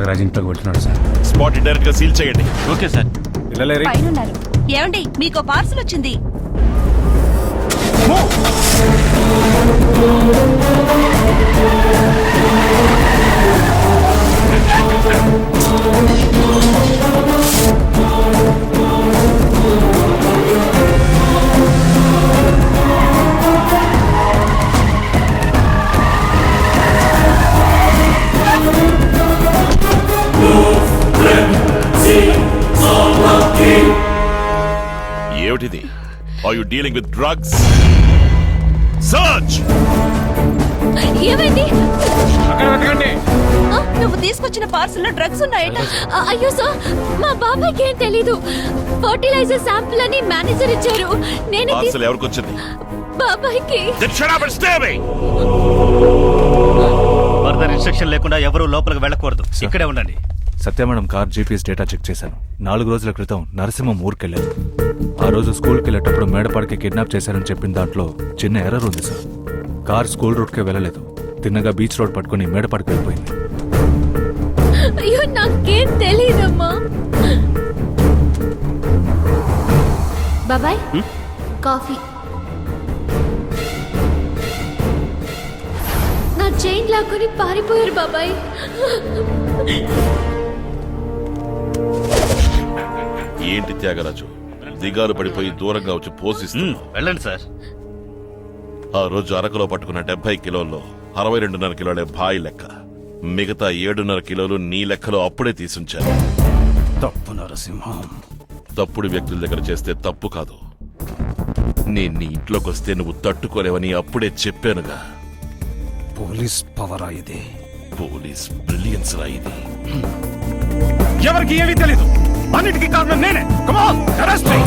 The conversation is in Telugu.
త్యాగరాజ్ ఇంట్లో కొడుతున్నాడు సార్. స్పాట్ డైరెక్ట్ గా సీల్ చేయండి. Okay sir. పైనున్నారు. ఏమండి మీకు పార్సల్ వచ్చింది. ఏమిటిది? Are you dealing with drugs? Search! ఏమైంది? అక్కడ వెతకండి. నువ్వు తీసుకొచ్చిన పార్సల్ లో డ్రగ్స్ ఉన్నాయట. అయ్యో సార్, మా బాబాయ్కి ఏం తెలీదు. ఫర్టిలైజర్ శాంపుల్ అని మేనేజర్ ఇచ్చారు. నేను పార్సల్ ఎవరికి వచ్చింది? బాబాయ్కి. Then shut up and stay away! Further instruction లేకుండా ఎవరూ లోపలికి వెళ్ళకూడదు. ఇక్కడే ఉండండి. సత్యమేడం కార్ జీపీఎస్ డేటా చెక్ చేశాను. 4 రోజుల క్రితం నరసింహం ఊరికెళ్ళారు. ఆ రోజు స్కూల్కి వెళ్ళేటప్పుడు మేడపాడికి కిడ్నాప్ చేశారని చెప్పిన దాంట్లో చిన్న ఎర్రర్ ఉంది సార్. కార్ స్కూల్ రూట్కే వెళ్ళలేదు. తిన్నగా బీచ్ రోడ్ పట్టుకుని మేడపాడికి వెళ్ళిపోయింది. అయ్యో నాకేం తెలీదమ్మా. బాబాయ్ కాఫీ. నా చైన్ లాక్కుని పారిపోయారు బాబాయ్. ఏంటి త్యాగరాజు, దిగాలు పడిపోయి దూరంగా వచ్చి పోషిస్తున్నా? వెళ్ళండి సార్. ఆ రోజు అరకులో పట్టుకున్న 70 కిలోల్లో 62.5 కిలోలే భాయ్ లెక్క. మిగతా 7.5 కిలోలు నీ లెక్కలో అప్పుడే తీసుంచాను. తప్పు నరసింహం. తప్పుడు వ్యక్తుల దగ్గర చేస్తే తప్పు కాదు. నేను నీ ఇంట్లోకి వస్తే నువ్వు తట్టుకోలేవని అప్పుడే చెప్పానుగా. పోలీస్ పవరా ఇది? పోలీస్ బ్రిలియన్స్ రా ఇది. ఎవరికి ఏమీ తెలీదు. అన్నిటికీ కారణం నేనే. Come on, arrest me.